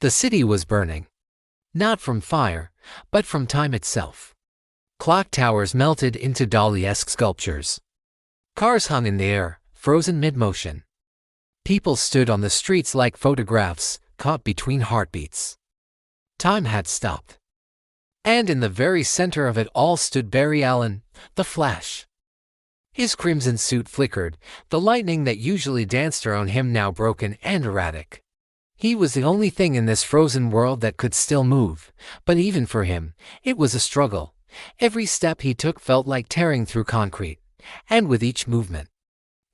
The city was burning. Not from fire, but from time itself. Clock towers melted into Dali-esque sculptures. Cars hung in the air, frozen mid-motion. People stood on the streets like photographs, caught between heartbeats. Time had stopped. And in the very center of it all stood Barry Allen, the Flash. His crimson suit flickered, the lightning that usually danced around him now broken and erratic. He was the only thing in this frozen world that could still move, but even for him, it was a struggle. Every step he took felt like tearing through concrete, and with each movement,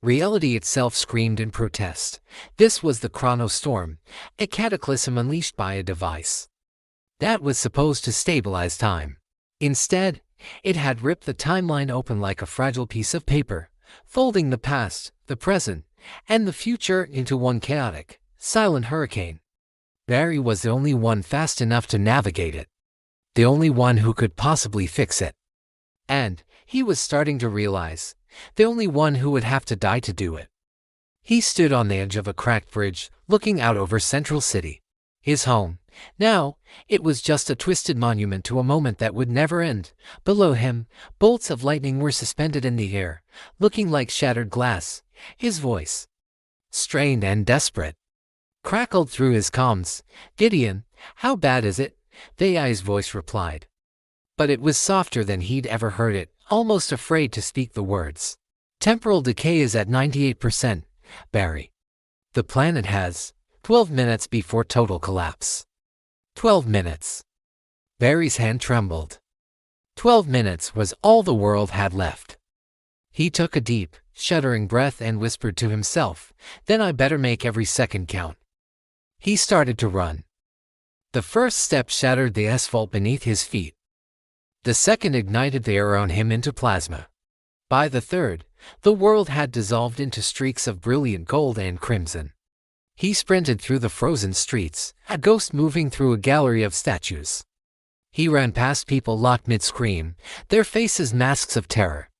reality itself screamed in protest. This was the chronostorm, a cataclysm unleashed by a device that was supposed to stabilize time. Instead, it had ripped the timeline open like a fragile piece of paper, folding the past, the present, and the future into one chaotic, silent hurricane. Barry was the only one fast enough to navigate it. The only one who could possibly fix it. And, he was starting to realize, the only one who would have to die to do it. He stood on the edge of a cracked bridge, looking out over Central City. His home. Now, it was just a twisted monument to a moment that would never end. Below him, bolts of lightning were suspended in the air, looking like shattered glass. His voice, strained and desperate, crackled through his comms. "Gideon, how bad is it?" the AI's voice replied. But it was softer than he'd ever heard it, almost afraid to speak the words. "Temporal decay is at 98%, Barry. The planet has 12 minutes before total collapse." 12 minutes. Barry's hand trembled. 12 minutes was all the world had left. He took a deep, shuddering breath and whispered to himself, "Then I better make every second count." He started to run. The first step shattered the asphalt beneath his feet. The second ignited the air around him into plasma. By the third, the world had dissolved into streaks of brilliant gold and crimson. He sprinted through the frozen streets, a ghost moving through a gallery of statues. He ran past people locked mid-scream, their faces masks of terror.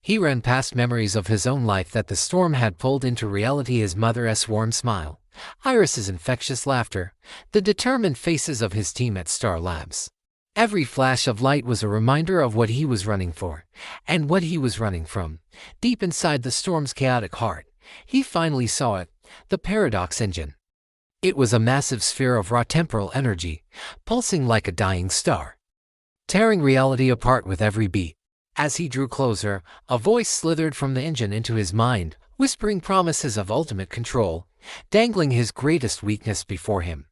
He ran past memories of his own life that the storm had pulled into reality: his mother's warm smile, Iris's infectious laughter, the determined faces of his team at Star Labs. Every flash of light was a reminder of what he was running for, and what he was running from. Deep inside the storm's chaotic heart, he finally saw it, the Paradox Engine. It was a massive sphere of raw temporal energy, pulsing like a dying star, tearing reality apart with every beat. As he drew closer, a voice slithered from the engine into his mind, whispering promises of ultimate control, dangling his greatest weakness before him.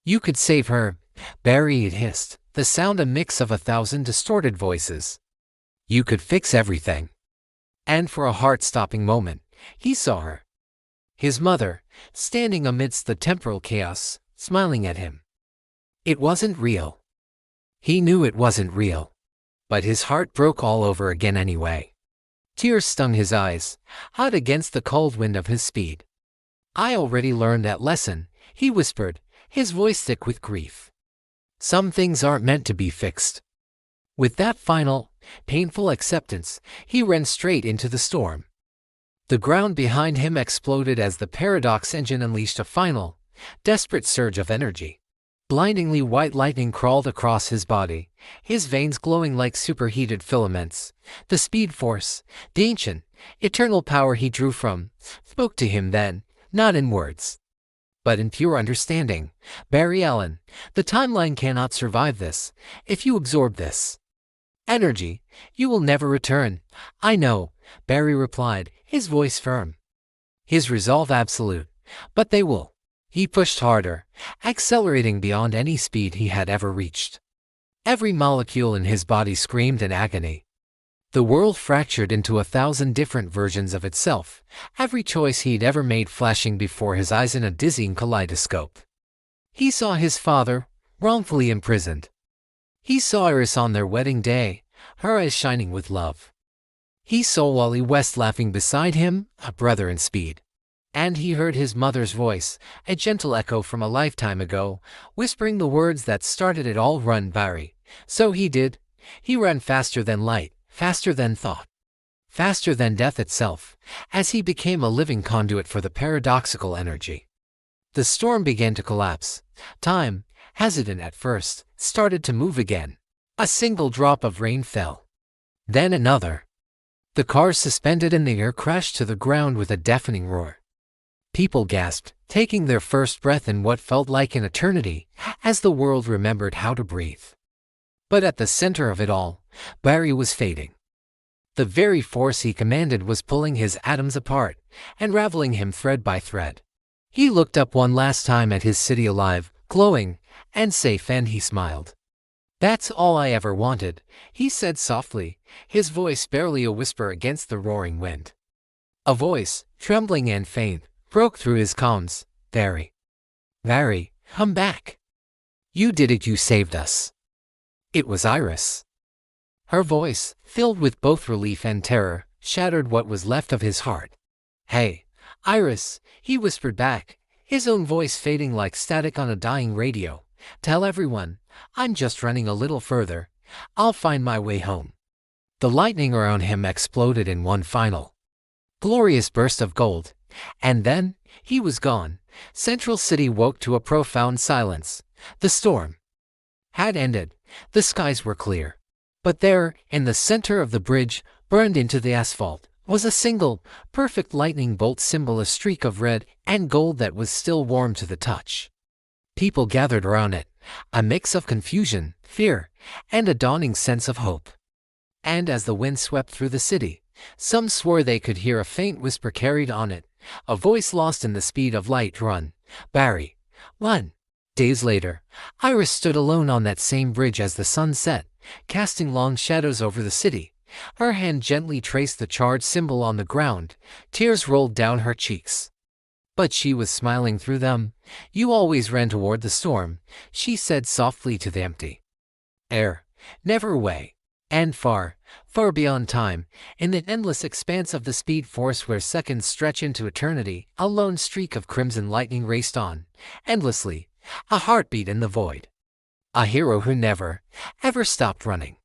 "You could save her," Barry, it hissed, the sound a mix of 1,000 distorted voices. "You could fix everything." And for a heart-stopping moment, he saw her. His mother, standing amidst the temporal chaos, smiling at him. It wasn't real. He knew it wasn't real. But his heart broke all over again anyway. Tears stung his eyes, hot against the cold wind of his speed. "I already learned that lesson," he whispered, his voice thick with grief. "Some things aren't meant to be fixed." With that final, painful acceptance, he ran straight into the storm. The ground behind him exploded as the Paradox Engine unleashed a final, desperate surge of energy. Blindingly white lightning crawled across his body, his veins glowing like superheated filaments. The speed force, the ancient, eternal power he drew from, spoke to him then, not in words, but in pure understanding. "Barry Allen, the timeline cannot survive this. If you absorb this energy, you will never return." "I know," Barry replied, his voice firm, his resolve absolute. "But they will." He pushed harder, accelerating beyond any speed he had ever reached. Every molecule in his body screamed in agony. The world fractured into 1,000 different versions of itself, every choice he'd ever made flashing before his eyes in a dizzying kaleidoscope. He saw his father, wrongfully imprisoned. He saw Iris on their wedding day, her eyes shining with love. He saw Wally West laughing beside him, a brother in speed. And he heard his mother's voice, a gentle echo from a lifetime ago, whispering the words that started it all: "Run, Barry." So he did. He ran faster than light, faster than thought, faster than death itself, as he became a living conduit for the paradoxical energy. The storm began to collapse. Time, hesitant at first, started to move again. A single drop of rain fell. Then another. The cars suspended in the air crashed to the ground with a deafening roar. People gasped, taking their first breath in what felt like an eternity, as the world remembered how to breathe. But at the center of it all, Barry was fading. The very force he commanded was pulling his atoms apart, unraveling him thread by thread. He looked up one last time at his city alive, glowing, and safe, and he smiled. "That's all I ever wanted," he said softly, his voice barely a whisper against the roaring wind. A voice, trembling and faint, broke through his calms. "Barry. Barry, come back. You did it, you saved us." It was Iris. Her voice, filled with both relief and terror, shattered what was left of his heart. "Hey, Iris," he whispered back, his own voice fading like static on a dying radio. "Tell everyone, I'm just running a little further. I'll find my way home." The lightning around him exploded in one final, glorious burst of gold, and then he was gone. Central City woke to a profound silence. The storm had ended. The skies were clear. But there, in the center of the bridge, burned into the asphalt, was a single, perfect lightning bolt symbol, a streak of red and gold that was still warm to the touch. People gathered around it, a mix of confusion, fear, and a dawning sense of hope. And as the wind swept through the city, some swore they could hear a faint whisper carried on it, a voice lost in the speed of light. "Run, Barry, run." Days later, Iris stood alone on that same bridge as the sun set, casting long shadows over the city. Her hand gently traced the charred symbol on the ground. Tears rolled down her cheeks. But she was smiling through them. "You always ran toward the storm," she said softly to the empty air, "never away." And far, far beyond time, in the endless expanse of the Speed Force where seconds stretch into eternity, a lone streak of crimson lightning raced on, endlessly, a heartbeat in the void. A hero who never, ever stopped running.